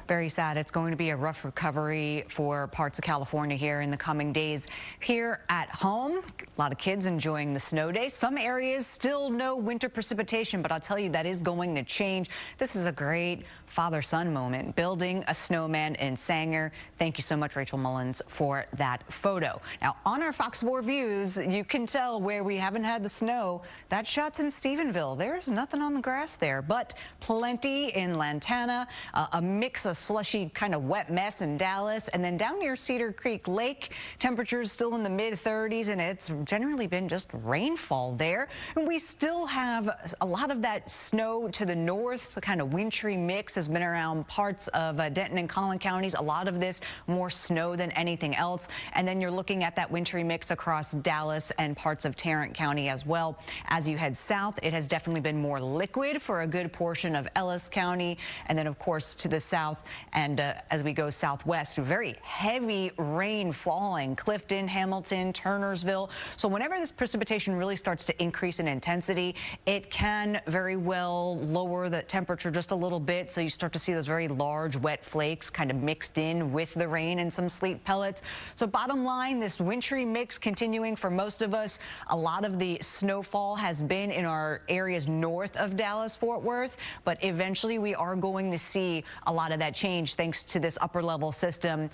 Very sad. It's going to be a rough recovery for parts of California here in the coming days. Here at home, a lot of kids enjoying the snow days. Some areas still no winter precipitation, but I'll tell you that is going to change. This is a great father-son moment, building a snowman in Sanger. Thank you so much, Rachel Mullins, for that photo. Now, on our Fox 4 views, you can tell where we haven't had the snow. That shot's in Stephenville. There's nothing on the grass there, but plenty in Lantana, a mix of slushy kind of wet mess in Dallas, and then down near Cedar Creek Lake, temperatures still in the mid-30s, and it's generally been just rainfall there. And we still have a lot of that snow to the north, the kind of wintry mix has been around parts of Denton and Collin counties. A lot of this more snow than anything else. And then you're looking at that wintry mix across Dallas and parts of Tarrant County as well. As you head south, it has definitely been more liquid for a good portion of Ellis County. And then, of course, to the south and as we go southwest, very heavy rain falling. Clifton, Hamilton, Turnersville. So whenever this precipitation really starts to increase in intensity, it can very well lower the temperature just a little bit. So you start to see those very large wet flakes kind of mixed in with the rain and some sleet pellets. So bottom line, this wintry mix continuing for most of us. A lot of the snowfall has been in our areas north of Dallas-Fort Worth, but eventually we are going to see a lot of that change thanks to this upper level system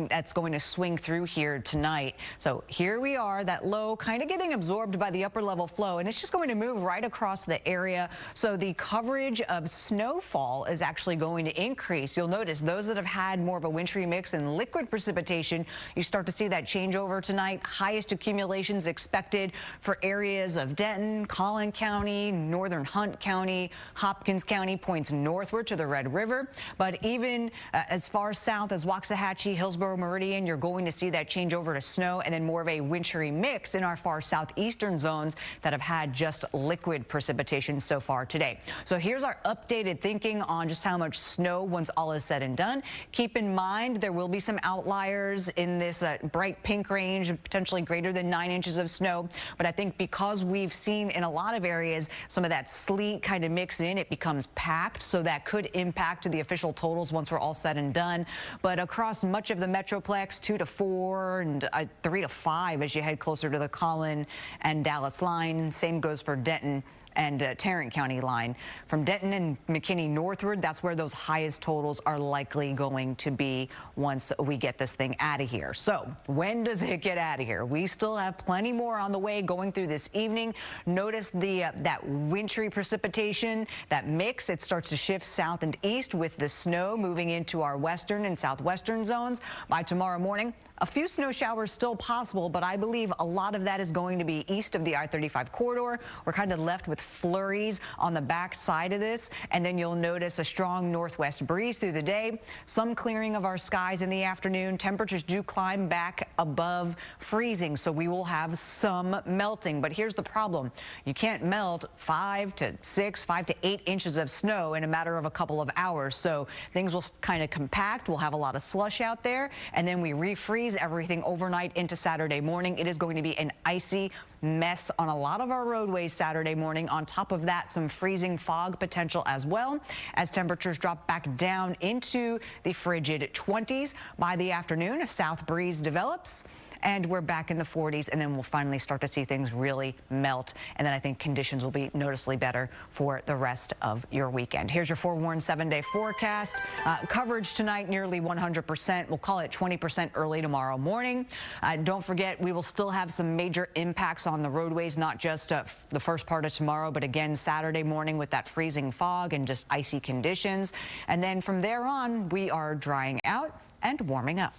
that's going to swing through here tonight. So here we are, that low kind of getting absorbed by the upper level flow, and it's just going to move right across the area. So the coverage of snowfall is actually going to increase. You'll notice those that have had more of a wintry mix and liquid precipitation, you start to see that change over tonight. Highest accumulations expected for areas of Denton, Collin County, northern Hunt County, Hopkins County points northward to the Red River. But even as far south as Waxahachie, Hillsborough, Meridian, you're going to see that change over to snow and then more of a wintry mix in our far southeastern zones that have had just liquid precipitation so far today. So here's our updated thinking on just how much snow once all is said and done. Keep in mind there will be some outliers in this bright pink range, potentially greater than 9 inches of snow. But I think because we've seen in a lot of areas some of that sleet kind of mix in, it becomes packed. So that could impact the official totals once we're all said and done. But across much of the Metroplex, 2 to 4 and 3 to 5 as you head closer to the Collin and Dallas line. Same goes for Denton and Tarrant County line. From Denton and McKinney northward, that's where those highest totals are likely going to be once we get this thing out of here. So when does it get out of here? We still have plenty more on the way going through this evening. Notice that wintry precipitation, that mix, it starts to shift south and east with the snow moving into our western and southwestern zones. By tomorrow morning, a few snow showers still possible, but I believe a lot of that is going to be east of the I-35 corridor. We're kind of left with flurries on the back side of this, and then you'll notice a strong northwest breeze through the day. Some clearing of our skies in the afternoon. Temperatures do climb back above freezing, so we will have some melting. But here's the problem. You can't melt 5 to 8 inches of snow in a matter of a couple of hours. So things will kind of compact. We'll have a lot of slush out there, and then we refreeze everything overnight into Saturday morning. It is going to be an icy mess on a lot of our roadways Saturday morning. On top of that, some freezing fog potential as well as temperatures drop back down into the frigid 20s. By the afternoon, a south breeze develops and we're back in the 40s, and then we'll finally start to see things really melt. And then I think conditions will be noticeably better for the rest of your weekend. Here's your forewarned 7-day forecast. Coverage tonight nearly 100%. We'll call it 20% early tomorrow morning. Don't forget, we will still have some major impacts on the roadways, not just the first part of tomorrow, but again Saturday morning with that freezing fog and just icy conditions. And then from there on, we are drying out and warming up.